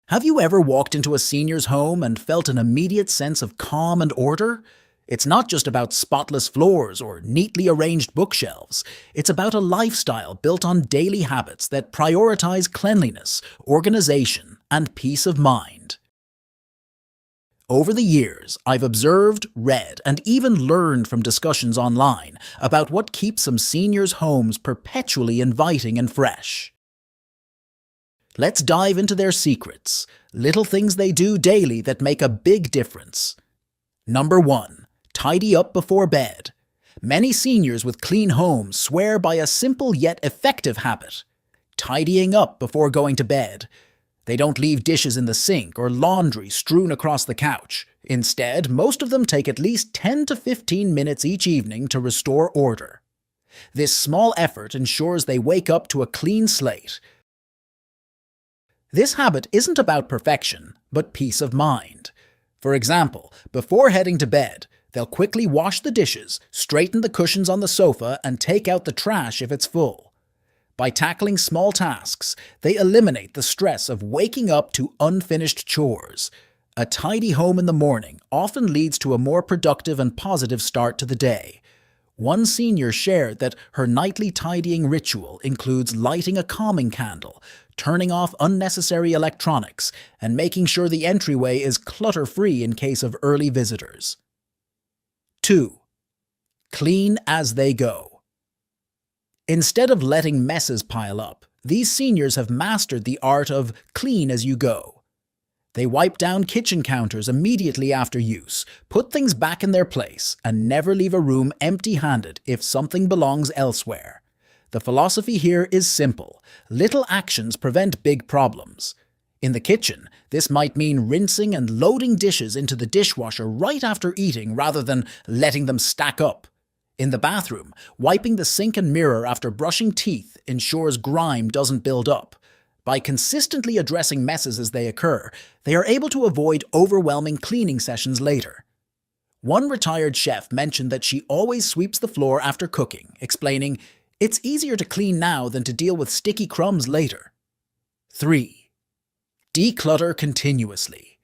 Have you ever walked into a senior's home and felt an immediate sense of calm and order? It's not just about spotless floors or neatly arranged bookshelves. It's about a lifestyle built on daily habits that prioritize cleanliness, organization, and peace of mind. Over the years, I've observed, read, and even learned from discussions online about what keeps some seniors' homes perpetually inviting and fresh. Let's dive into their secrets, little things they do daily that make a big difference. Number 1. Tidy up before bed. Many seniors with clean homes swear by a simple yet effective habit: tidying up before going to bed. They don't leave dishes in the sink or laundry strewn across the couch. Instead, most of them take at least 10 to 15 minutes each evening to restore order. This small effort ensures they wake up to a clean slate. This habit isn't about perfection, but peace of mind. For example, before heading to bed, they'll quickly wash the dishes, straighten the cushions on the sofa, and take out the trash if it's full. By tackling small tasks, they eliminate the stress of waking up to unfinished chores. A tidy home in the morning often leads to a more productive and positive start to the day. One senior shared that her nightly tidying ritual includes lighting a calming candle, turning off unnecessary electronics, and making sure the entryway is clutter-free in case of early visitors. 2. Clean as they go. Instead of letting messes pile up, these seniors have mastered the art of clean as you go. They wipe down kitchen counters immediately after use, put things back in their place, and never leave a room empty-handed if something belongs elsewhere. The philosophy here is simple: little actions prevent big problems. In the kitchen, this might mean rinsing and loading dishes into the dishwasher right after eating rather than letting them stack up. In the bathroom, wiping the sink and mirror after brushing teeth ensures grime doesn't build up. By consistently addressing messes as they occur, they are able to avoid overwhelming cleaning sessions later. One retired chef mentioned that she always sweeps the floor after cooking, explaining, "It's easier to clean now than to deal with sticky crumbs later." 3. Declutter continuously.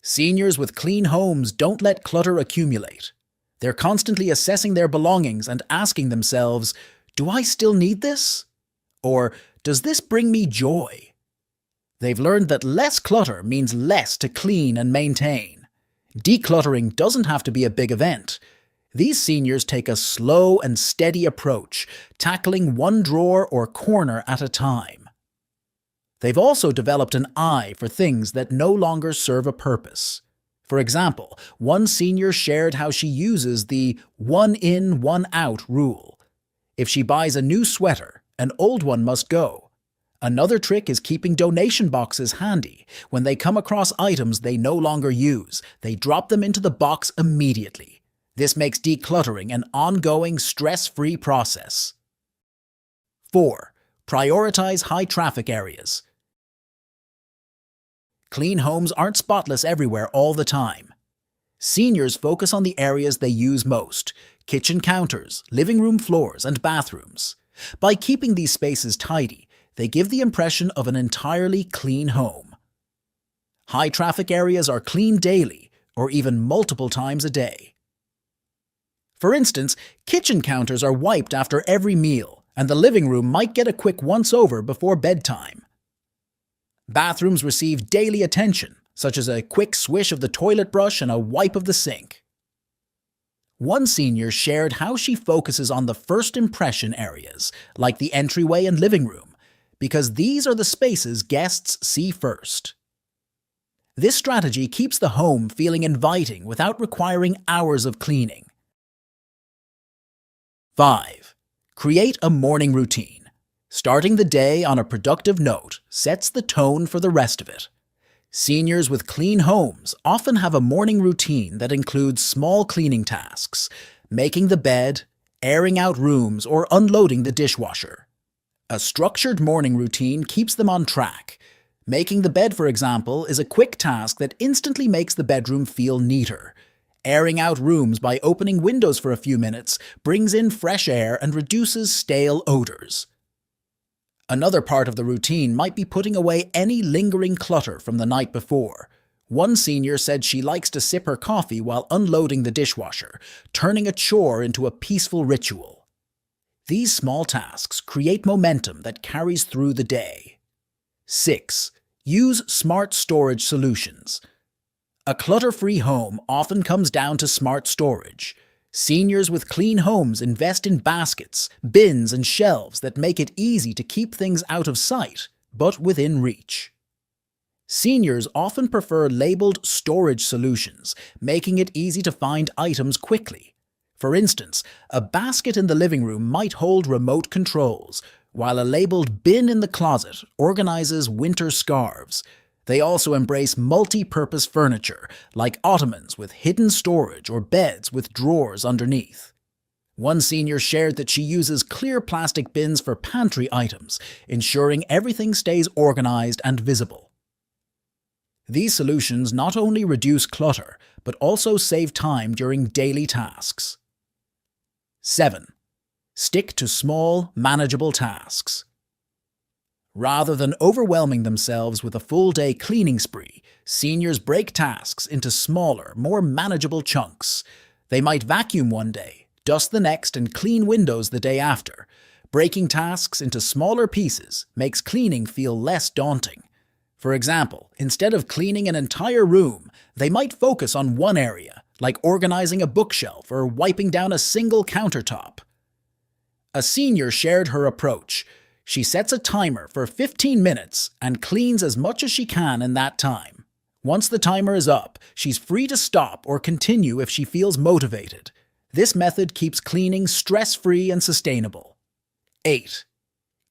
Seniors with clean homes don't let clutter accumulate. They're constantly assessing their belongings and asking themselves, "Do I still need this?" Or, "Does this bring me joy?" They've learned that less clutter means less to clean and maintain. Decluttering doesn't have to be a big event. These seniors take a slow and steady approach, tackling one drawer or corner at a time. They've also developed an eye for things that no longer serve a purpose. For example, one senior shared how she uses the one in, one out rule. If she buys a new sweater, an old one must go. Another trick is keeping donation boxes handy. When they come across items they no longer use, they drop them into the box immediately. This makes decluttering an ongoing, stress-free process. 4. Prioritize high-traffic areas. Clean homes aren't spotless everywhere all the time. Seniors focus on the areas they use most: kitchen counters, living room floors, and bathrooms. By keeping these spaces tidy, they give the impression of an entirely clean home. High-traffic areas are cleaned daily, or even multiple times a day. For instance, kitchen counters are wiped after every meal, and the living room might get a quick once-over before bedtime. Bathrooms receive daily attention, such as a quick swish of the toilet brush and a wipe of the sink. One senior shared how she focuses on the first impression areas, like the entryway and living room, because these are the spaces guests see first. This strategy keeps the home feeling inviting without requiring hours of cleaning. 5. Create a morning routine. Starting the day on a productive note sets the tone for the rest of it. Seniors with clean homes often have a morning routine that includes small cleaning tasks: making the bed, airing out rooms, or unloading the dishwasher. A structured morning routine keeps them on track. Making the bed, for example, is a quick task that instantly makes the bedroom feel neater. Airing out rooms by opening windows for a few minutes brings in fresh air and reduces stale odors. Another part of the routine might be putting away any lingering clutter from the night before. One senior said she likes to sip her coffee while unloading the dishwasher, turning a chore into a peaceful ritual. These small tasks create momentum that carries through the day. 6. Use smart storage solutions. A clutter-free home often comes down to smart storage. Seniors with clean homes invest in baskets, bins, and shelves that make it easy to keep things out of sight, but within reach. Seniors often prefer labeled storage solutions, making it easy to find items quickly. For instance, a basket in the living room might hold remote controls, while a labeled bin in the closet organizes winter scarves. They also embrace multi-purpose furniture, like ottomans with hidden storage or beds with drawers underneath. One senior shared that she uses clear plastic bins for pantry items, ensuring everything stays organized and visible. These solutions not only reduce clutter, but also save time during daily tasks. 7. Stick to small, manageable tasks. Rather than overwhelming themselves with a full-day cleaning spree, seniors break tasks into smaller, more manageable chunks. They might vacuum one day, dust the next, and clean windows the day after. Breaking tasks into smaller pieces makes cleaning feel less daunting. For example, instead of cleaning an entire room, they might focus on one area, like organizing a bookshelf or wiping down a single countertop. A senior shared her approach. She sets a timer for 15 minutes and cleans as much as she can in that time. Once the timer is up, she's free to stop or continue if she feels motivated. This method keeps cleaning stress-free and sustainable. 8.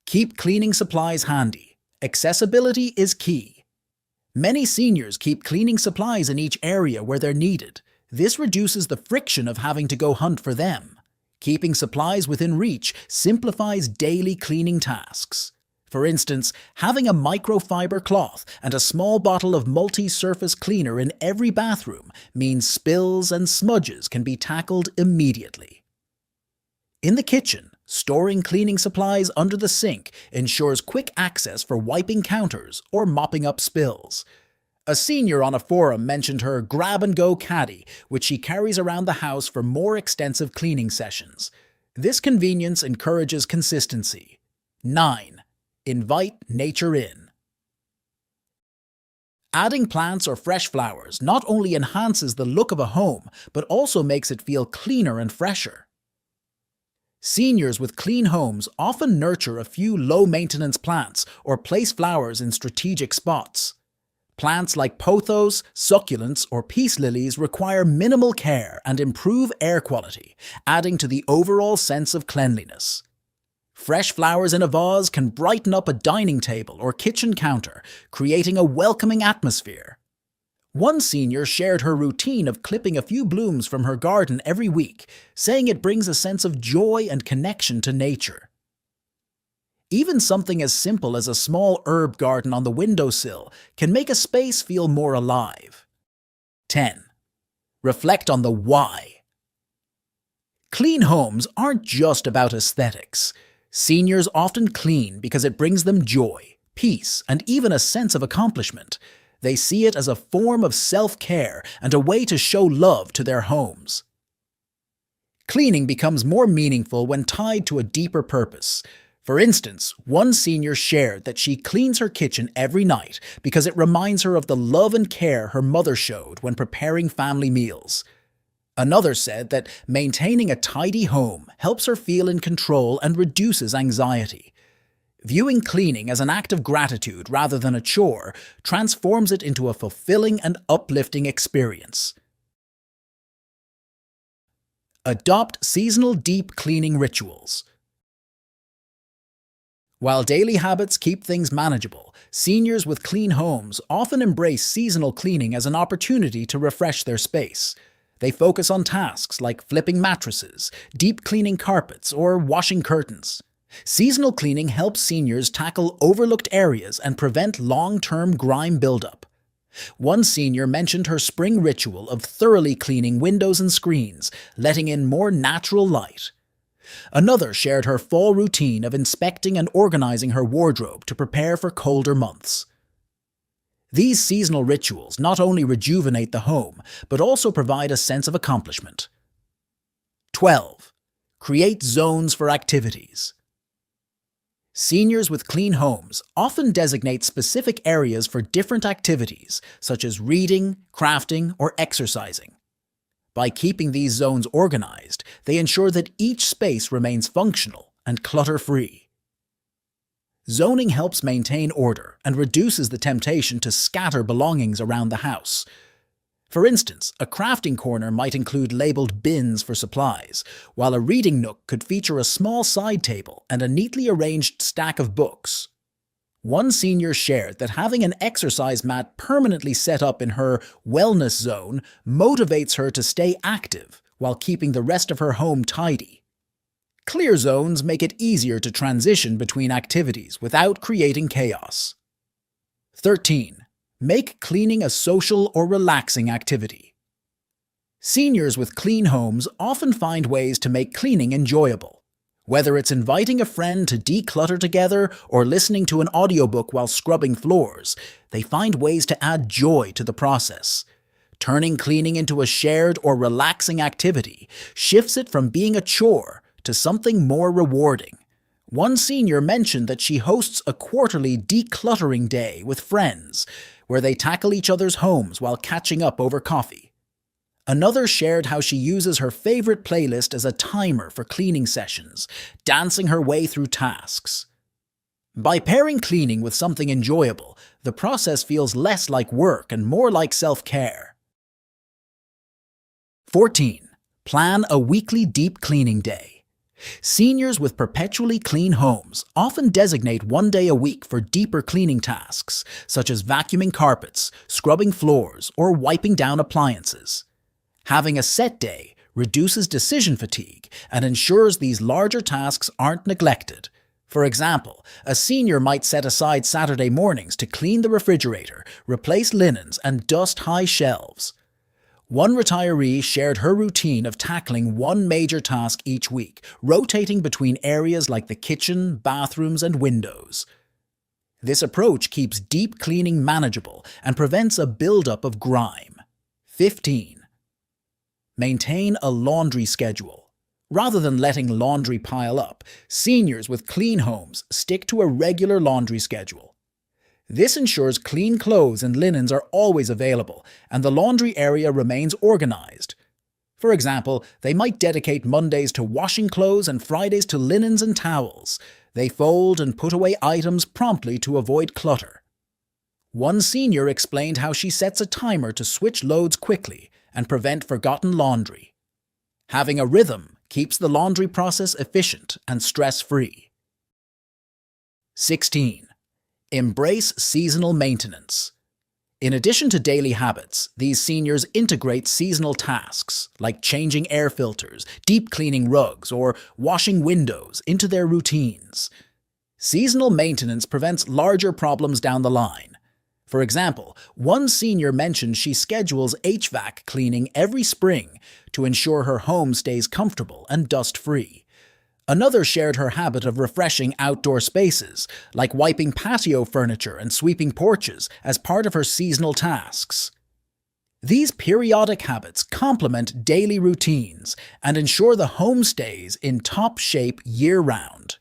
Keep cleaning supplies handy. Accessibility is key. Many seniors keep cleaning supplies in each area where they're needed. This reduces the friction of having to go hunt for them. Keeping supplies within reach simplifies daily cleaning tasks. For instance, having a microfiber cloth and a small bottle of multi-surface cleaner in every bathroom means spills and smudges can be tackled immediately. In the kitchen, storing cleaning supplies under the sink ensures quick access for wiping counters or mopping up spills. A senior on a forum mentioned her grab-and-go caddy, which she carries around the house for more extensive cleaning sessions. This convenience encourages consistency. 9. Invite nature in. Adding plants or fresh flowers not only enhances the look of a home, but also makes it feel cleaner and fresher. Seniors with clean homes often nurture a few low-maintenance plants or place flowers in strategic spots. Plants like pothos, succulents, or peace lilies require minimal care and improve air quality, adding to the overall sense of cleanliness. Fresh flowers in a vase can brighten up a dining table or kitchen counter, creating a welcoming atmosphere. One senior shared her routine of clipping a few blooms from her garden every week, saying it brings a sense of joy and connection to nature. Even something as simple as a small herb garden on the windowsill can make a space feel more alive. 10. Reflect on the why. Clean homes aren't just about aesthetics. Seniors often clean because it brings them joy, peace, and even a sense of accomplishment. They see it as a form of self-care and a way to show love to their homes. Cleaning becomes more meaningful when tied to a deeper purpose. For instance, one senior shared that she cleans her kitchen every night because it reminds her of the love and care her mother showed when preparing family meals. Another said that maintaining a tidy home helps her feel in control and reduces anxiety. Viewing cleaning as an act of gratitude rather than a chore transforms it into a fulfilling and uplifting experience. Adopt seasonal deep cleaning rituals. While daily habits keep things manageable, seniors with clean homes often embrace seasonal cleaning as an opportunity to refresh their space. They focus on tasks like flipping mattresses, deep cleaning carpets, or washing curtains. Seasonal cleaning helps seniors tackle overlooked areas and prevent long-term grime buildup. One senior mentioned her spring ritual of thoroughly cleaning windows and screens, letting in more natural light. Another shared her fall routine of inspecting and organizing her wardrobe to prepare for colder months. These seasonal rituals not only rejuvenate the home, but also provide a sense of accomplishment. 12. Create zones for activities. Seniors with clean homes often designate specific areas for different activities, such as reading, crafting, or exercising. By keeping these zones organized, they ensure that each space remains functional and clutter-free. Zoning helps maintain order and reduces the temptation to scatter belongings around the house. For instance, a crafting corner might include labeled bins for supplies, while a reading nook could feature a small side table and a neatly arranged stack of books. One senior shared that having an exercise mat permanently set up in her wellness zone motivates her to stay active while keeping the rest of her home tidy. Clear zones make it easier to transition between activities without creating chaos. 13. Make cleaning a social or relaxing activity. Seniors with clean homes often find ways to make cleaning enjoyable. Whether it's inviting a friend to declutter together or listening to an audiobook while scrubbing floors, they find ways to add joy to the process. Turning cleaning into a shared or relaxing activity shifts it from being a chore to something more rewarding. One senior mentioned that she hosts a quarterly decluttering day with friends, where they tackle each other's homes while catching up over coffee. Another shared how she uses her favorite playlist as a timer for cleaning sessions, dancing her way through tasks. By pairing cleaning with something enjoyable, the process feels less like work and more like self-care. 14. Plan a weekly deep cleaning day. Seniors with perpetually clean homes often designate one day a week for deeper cleaning tasks, such as vacuuming carpets, scrubbing floors, or wiping down appliances. Having a set day reduces decision fatigue and ensures these larger tasks aren't neglected. For example, a senior might set aside Saturday mornings to clean the refrigerator, replace linens, and dust high shelves. One retiree shared her routine of tackling one major task each week, rotating between areas like the kitchen, bathrooms, and windows. This approach keeps deep cleaning manageable and prevents a buildup of grime. 15. Maintain a laundry schedule. Rather than letting laundry pile up, seniors with clean homes stick to a regular laundry schedule. This ensures clean clothes and linens are always available, and the laundry area remains organized. For example, they might dedicate Mondays to washing clothes and Fridays to linens and towels. They fold and put away items promptly to avoid clutter. One senior explained how she sets a timer to switch loads quickly and prevent forgotten laundry. Having a rhythm keeps the laundry process efficient and stress-free. 16. Embrace seasonal maintenance. In addition to daily habits, these seniors integrate seasonal tasks like changing air filters, deep cleaning rugs, or washing windows into their routines. Seasonal maintenance prevents larger problems down the line. For example, one senior mentioned she schedules HVAC cleaning every spring to ensure her home stays comfortable and dust-free. Another shared her habit of refreshing outdoor spaces, like wiping patio furniture and sweeping porches, as part of her seasonal tasks. These periodic habits complement daily routines and ensure the home stays in top shape year-round.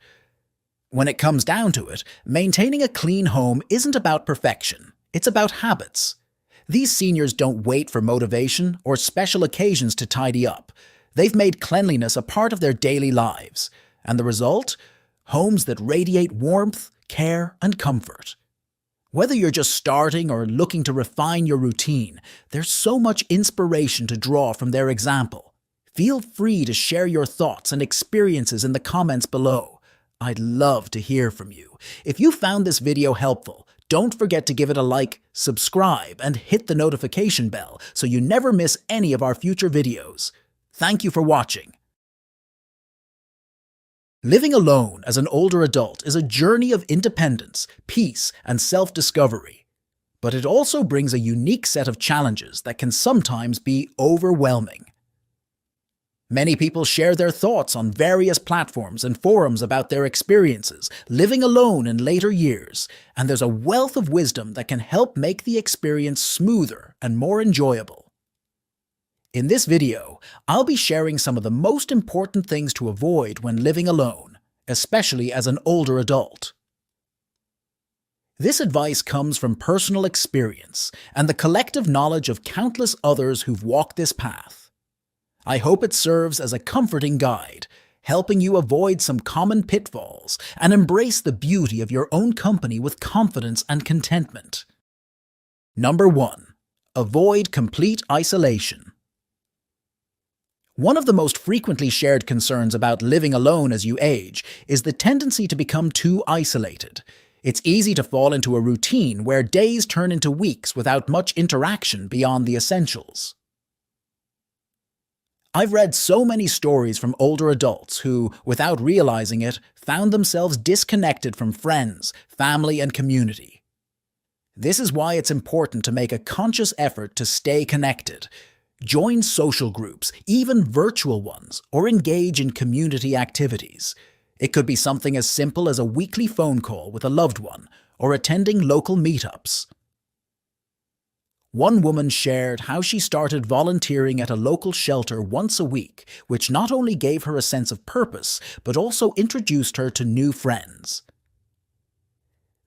When it comes down to it, maintaining a clean home isn't about perfection, it's about habits. These seniors don't wait for motivation or special occasions to tidy up. They've made cleanliness a part of their daily lives, and the result? Homes that radiate warmth, care, and comfort. Whether you're just starting or looking to refine your routine, there's so much inspiration to draw from their example. Feel free to share your thoughts and experiences in the comments below. I'd love to hear from you. If you found this video helpful, don't forget to give it a like, subscribe, and hit the notification bell so you never miss any of our future videos. Thank you for watching. Living alone as an older adult is a journey of independence, peace, and self-discovery. But it also brings a unique set of challenges that can sometimes be overwhelming. Many people share their thoughts on various platforms and forums about their experiences living alone in later years, and there's a wealth of wisdom that can help make the experience smoother and more enjoyable. In this video, I'll be sharing some of the most important things to avoid when living alone, especially as an older adult. This advice comes from personal experience and the collective knowledge of countless others who've walked this path. I hope it serves as a comforting guide, helping you avoid some common pitfalls and embrace the beauty of your own company with confidence and contentment. Number 1. Avoid complete isolation. One of the most frequently shared concerns about living alone as you age is the tendency to become too isolated. It's easy to fall into a routine where days turn into weeks without much interaction beyond the essentials. I've read so many stories from older adults who, without realizing it, found themselves disconnected from friends, family, and community. This is why it's important to make a conscious effort to stay connected. Join social groups, even virtual ones, or engage in community activities. It could be something as simple as a weekly phone call with a loved one, or attending local meetups. One woman shared how she started volunteering at a local shelter once a week, which not only gave her a sense of purpose, but also introduced her to new friends.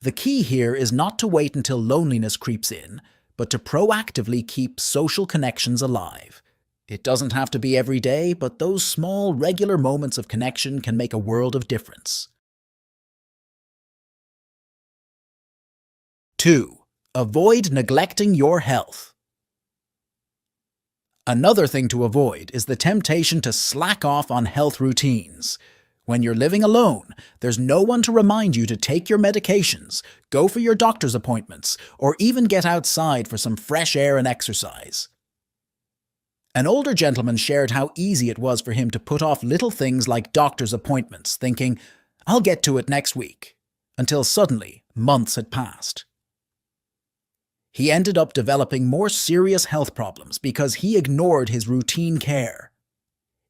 The key here is not to wait until loneliness creeps in, but to proactively keep social connections alive. It doesn't have to be every day, but those small, regular moments of connection can make a world of difference. 2. Avoid neglecting your health. Another thing to avoid is the temptation to slack off on health routines. When you're living alone, there's no one to remind you to take your medications, go for your doctor's appointments, or even get outside for some fresh air and exercise. An older gentleman shared how easy it was for him to put off little things like doctor's appointments, thinking, "I'll get to it next week," until suddenly months had passed. He ended up developing more serious health problems because he ignored his routine care.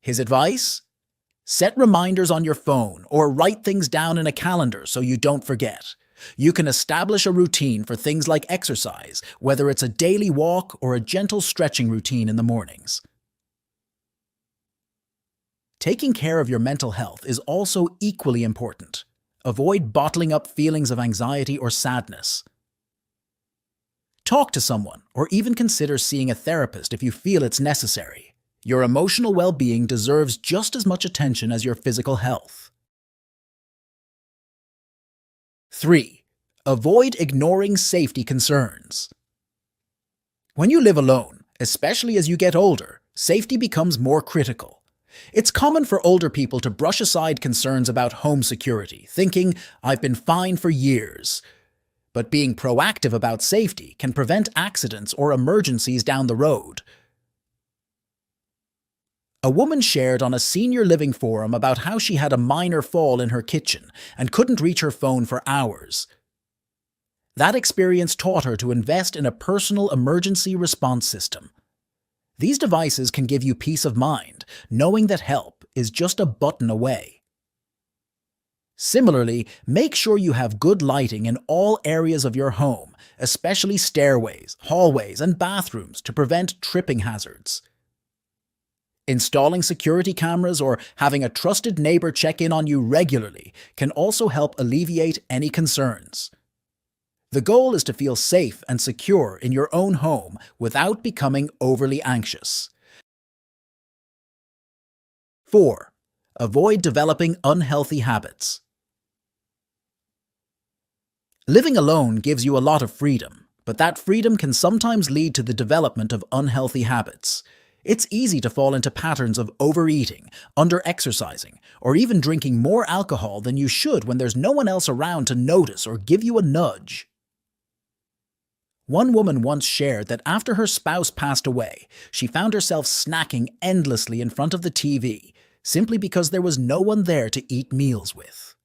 His advice? Set reminders on your phone or write things down in a calendar so you don't forget. You can establish a routine for things like exercise, whether it's a daily walk or a gentle stretching routine in the mornings. Taking care of your mental health is also equally important. Avoid bottling up feelings of anxiety or sadness. Talk to someone, or even consider seeing a therapist if you feel it's necessary. Your emotional well-being deserves just as much attention as your physical health. 3. Avoid ignoring safety concerns. When you live alone, especially as you get older, safety becomes more critical. It's common for older people to brush aside concerns about home security, thinking, "I've been fine for years." But being proactive about safety can prevent accidents or emergencies down the road. A woman shared on a senior living forum about how she had a minor fall in her kitchen and couldn't reach her phone for hours. That experience taught her to invest in a personal emergency response system. These devices can give you peace of mind, knowing that help is just a button away. Similarly, make sure you have good lighting in all areas of your home, especially stairways, hallways, and bathrooms to prevent tripping hazards. Installing security cameras or having a trusted neighbor check in on you regularly can also help alleviate any concerns. The goal is to feel safe and secure in your own home without becoming overly anxious. 4. Avoid developing unhealthy habits. Living alone gives you a lot of freedom, but that freedom can sometimes lead to the development of unhealthy habits. It's easy to fall into patterns of overeating, under-exercising, or even drinking more alcohol than you should when there's no one else around to notice or give you a nudge. One woman once shared that after her spouse passed away, she found herself snacking endlessly in front of the TV, simply because there was no one there to eat meals with.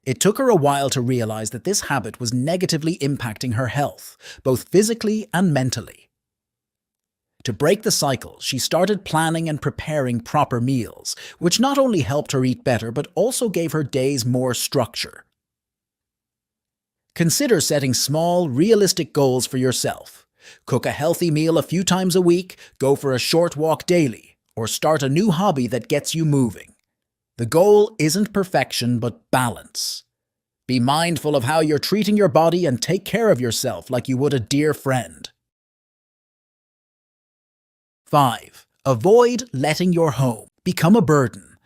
It took her a while to realize that this habit was negatively impacting her health, both physically and mentally. To break the cycle, she started planning and preparing proper meals, which not only helped her eat better but also gave her days more structure. Consider setting small, realistic goals for yourself. Cook a healthy meal a few times a week, go for a short walk daily, or start a new hobby that gets you moving. The goal isn't perfection, but balance. Be mindful of how you're treating your body and take care of yourself like you would a dear friend. 5. Avoid letting your home become a burden.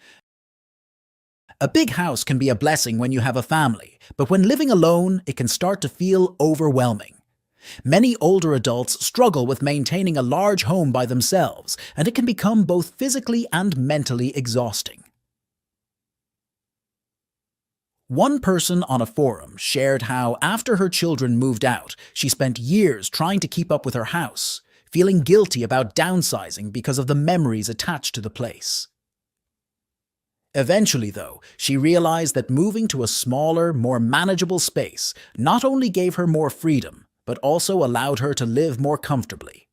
A big house can be a blessing when you have a family, but when living alone, it can start to feel overwhelming. Many older adults struggle with maintaining a large home by themselves, and it can become both physically and mentally exhausting. One person on a forum shared how, after her children moved out, she spent years trying to keep up with her house, feeling guilty about downsizing because of the memories attached to the place. Eventually, though, she realized that moving to a smaller, more manageable space not only gave her more freedom, but also allowed her to live more comfortably.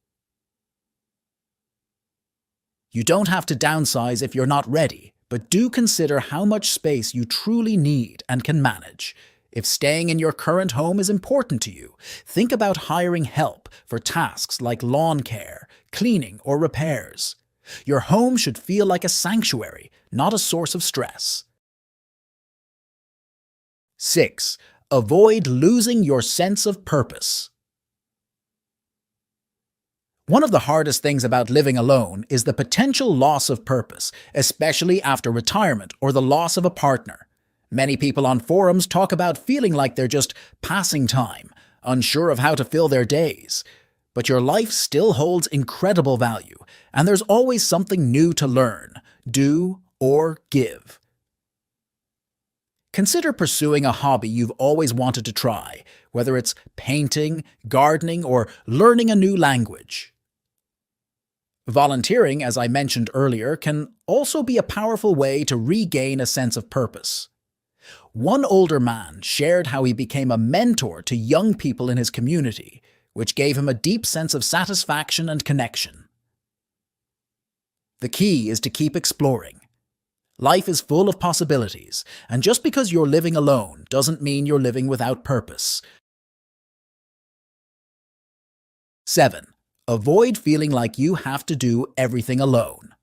You don't have to downsize if you're not ready, but do consider how much space you truly need and can manage. If staying in your current home is important to you, think about hiring help for tasks like lawn care, cleaning, or repairs. Your home should feel like a sanctuary, not a source of stress. 6. Avoid losing your sense of purpose. One of the hardest things about living alone is the potential loss of purpose, especially after retirement or the loss of a partner. Many people on forums talk about feeling like they're just passing time, unsure of how to fill their days. But your life still holds incredible value, and there's always something new to learn, do, or give. Consider pursuing a hobby you've always wanted to try, whether it's painting, gardening, or learning a new language. Volunteering, as I mentioned earlier, can also be a powerful way to regain a sense of purpose. One older man shared how he became a mentor to young people in his community, which gave him a deep sense of satisfaction and connection. The key is to keep exploring. Life is full of possibilities, and just because you're living alone doesn't mean you're living without purpose. 7. Avoid feeling like you have to do everything alone.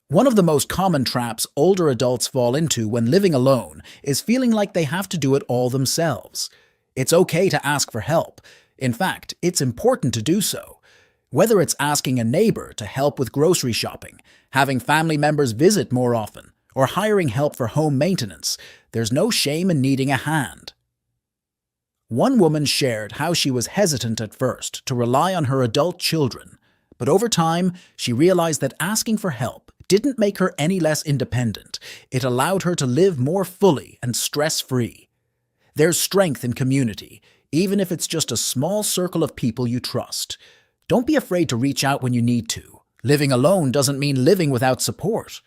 One of the most common traps older adults fall into when living alone is feeling like they have to do it all themselves. It's okay to ask for help. In fact, it's important to do so. Whether it's asking a neighbor to help with grocery shopping, having family members visit more often, or hiring help for home maintenance, there's no shame in needing a hand. One woman shared how she was hesitant at first to rely on her adult children, but over time, she realized that asking for help didn't make her any less independent. It allowed her to live more fully and stress-free. There's strength in community, even if it's just a small circle of people you trust. Don't be afraid to reach out when you need to. Living alone doesn't mean living without support.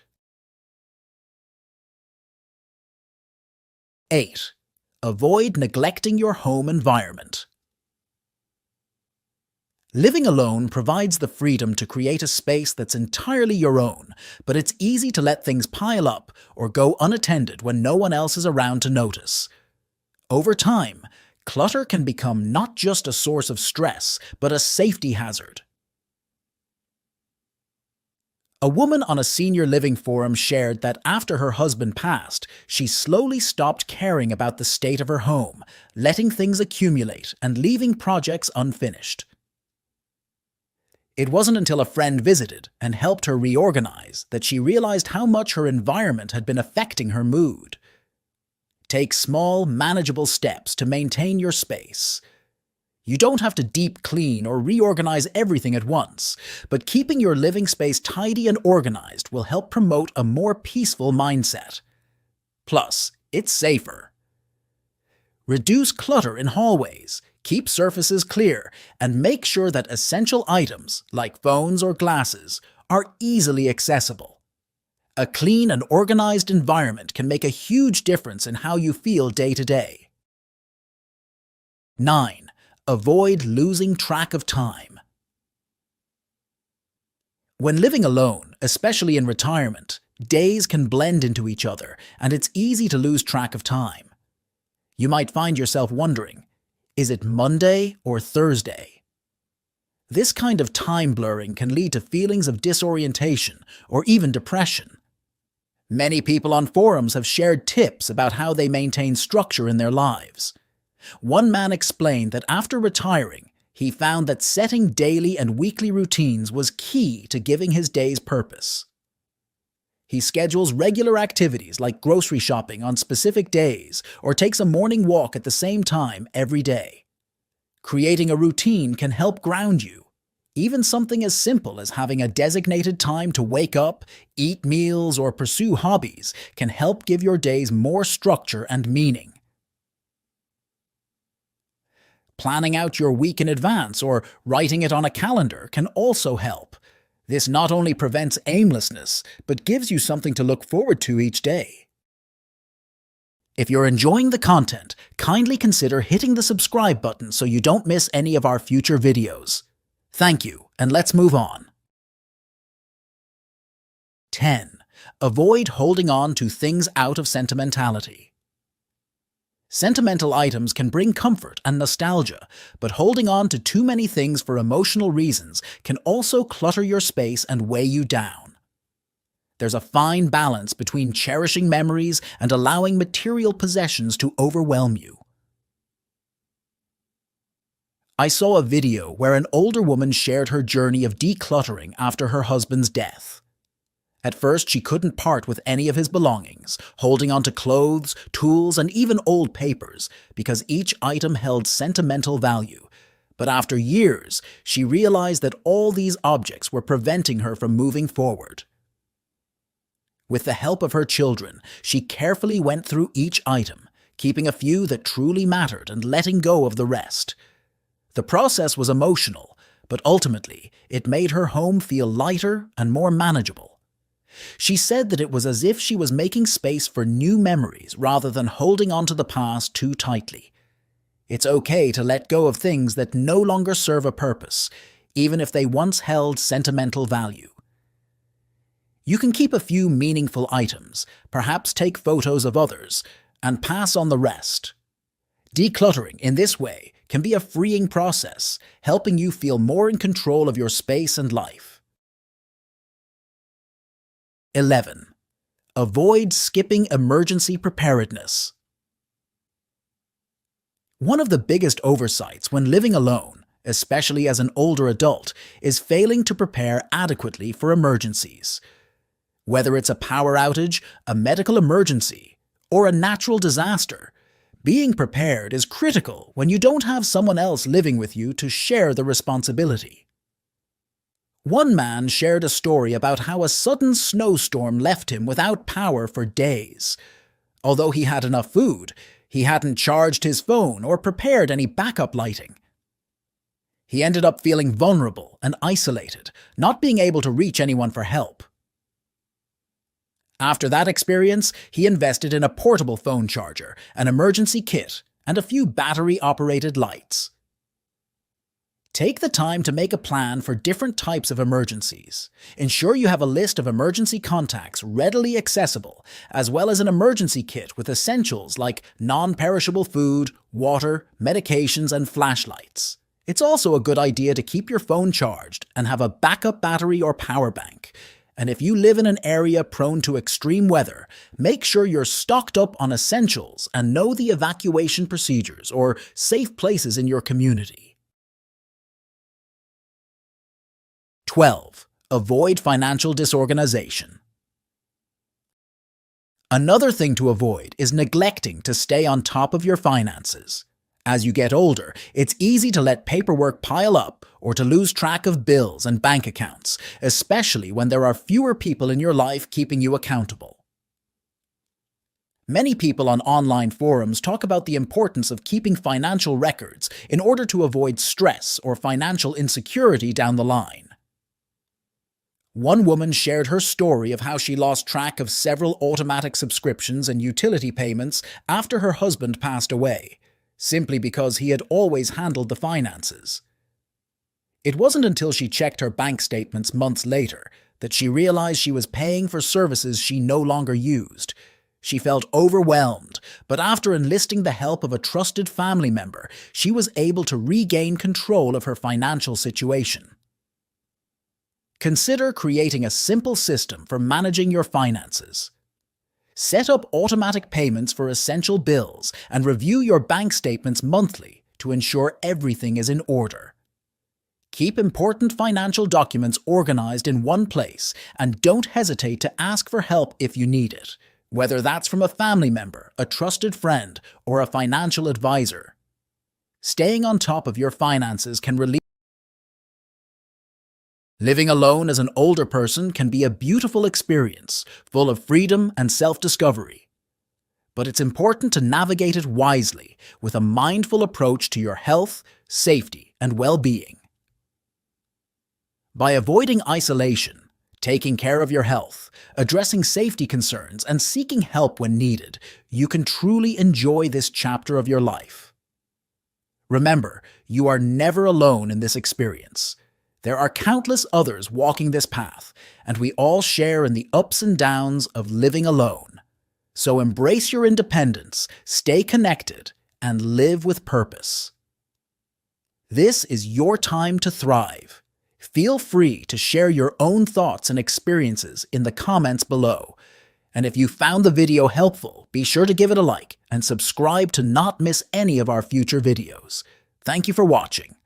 8. Avoid neglecting your home environment. Living alone provides the freedom to create a space that's entirely your own, but it's easy to let things pile up or go unattended when no one else is around to notice. Over time, clutter can become not just a source of stress, but a safety hazard. A woman on a senior living forum shared that after her husband passed, she slowly stopped caring about the state of her home, letting things accumulate and leaving projects unfinished. It wasn't until a friend visited and helped her reorganize that she realized how much her environment had been affecting her mood. Take small, manageable steps to maintain your space. You don't have to deep clean or reorganize everything at once, but keeping your living space tidy and organized will help promote a more peaceful mindset. Plus, it's safer. Reduce clutter in hallways, keep surfaces clear, and make sure that essential items, like phones or glasses, are easily accessible. A clean and organized environment can make a huge difference in how you feel day to day. 9. Avoid losing track of time. When living alone, especially in retirement, days can blend into each other and it's easy to lose track of time. You might find yourself wondering, is it Monday or Thursday? This kind of time blurring can lead to feelings of disorientation or even depression. Many people on forums have shared tips about how they maintain structure in their lives. One man explained that after retiring, he found that setting daily and weekly routines was key to giving his days purpose. He schedules regular activities like grocery shopping on specific days or takes a morning walk at the same time every day. Creating a routine can help ground you. Even something as simple as having a designated time to wake up, eat meals, or pursue hobbies can help give your days more structure and meaning. Planning out your week in advance or writing it on a calendar can also help. This not only prevents aimlessness, but gives you something to look forward to each day. If you're enjoying the content, kindly consider hitting the subscribe button so you don't miss any of our future videos. Thank you, and let's move on. 10. Avoid holding on to things out of sentimentality. Sentimental items can bring comfort and nostalgia, but holding on to too many things for emotional reasons can also clutter your space and weigh you down. There's a fine balance between cherishing memories and allowing material possessions to overwhelm you. I saw a video where an older woman shared her journey of decluttering after her husband's death. At first, she couldn't part with any of his belongings, holding on to clothes, tools, and even old papers, because each item held sentimental value. But after years, she realized that all these objects were preventing her from moving forward. With the help of her children, she carefully went through each item, keeping a few that truly mattered and letting go of the rest. The process was emotional, but ultimately, it made her home feel lighter and more manageable. She said that it was as if she was making space for new memories rather than holding on to the past too tightly. It's okay to let go of things that no longer serve a purpose, even if they once held sentimental value. You can keep a few meaningful items, perhaps take photos of others, and pass on the rest. Decluttering in this way can be a freeing process, helping you feel more in control of your space and life. 11. Avoid skipping emergency preparedness. One of the biggest oversights when living alone, especially as an older adult, is failing to prepare adequately for emergencies. Whether it's a power outage, a medical emergency, or a natural disaster, being prepared is critical when you don't have someone else living with you to share the responsibility. One man shared a story about how a sudden snowstorm left him without power for days. Although he had enough food, he hadn't charged his phone or prepared any backup lighting. He ended up feeling vulnerable and isolated, not being able to reach anyone for help. After that experience, he invested in a portable phone charger, an emergency kit, and a few battery-operated lights. Take the time to make a plan for different types of emergencies. Ensure you have a list of emergency contacts readily accessible, as well as an emergency kit with essentials like non-perishable food, water, medications, and flashlights. It's also a good idea to keep your phone charged and have a backup battery or power bank. And if you live in an area prone to extreme weather, make sure you're stocked up on essentials and know the evacuation procedures or safe places in your community. 12. Avoid financial disorganization. Another thing to avoid is neglecting to stay on top of your finances. As you get older, it's easy to let paperwork pile up or to lose track of bills and bank accounts, especially when there are fewer people in your life keeping you accountable. Many people on online forums talk about the importance of keeping financial records in order to avoid stress or financial insecurity down the line. One woman shared her story of how she lost track of several automatic subscriptions and utility payments after her husband passed away, simply because he had always handled the finances. It wasn't until she checked her bank statements months later that she realized she was paying for services she no longer used. She felt overwhelmed, but after enlisting the help of a trusted family member, she was able to regain control of her financial situation. Consider creating a simple system for managing your finances. Set up automatic payments for essential bills and review your bank statements monthly to ensure everything is in order. Keep important financial documents organized in one place and don't hesitate to ask for help if you need it, whether that's from a family member, a trusted friend, or a financial advisor. Staying on top of your finances can relieve. Living alone as an older person can be a beautiful experience, full of freedom and self-discovery. But it's important to navigate it wisely, with a mindful approach to your health, safety, and well-being. By avoiding isolation, taking care of your health, addressing safety concerns, and seeking help when needed, you can truly enjoy this chapter of your life. Remember, you are never alone in this experience. There are countless others walking this path, and we all share in the ups and downs of living alone. So embrace your independence, stay connected, and live with purpose. This is your time to thrive. Feel free to share your own thoughts and experiences in the comments below. And if you found the video helpful, be sure to give it a like and subscribe to not miss any of our future videos. Thank you for watching.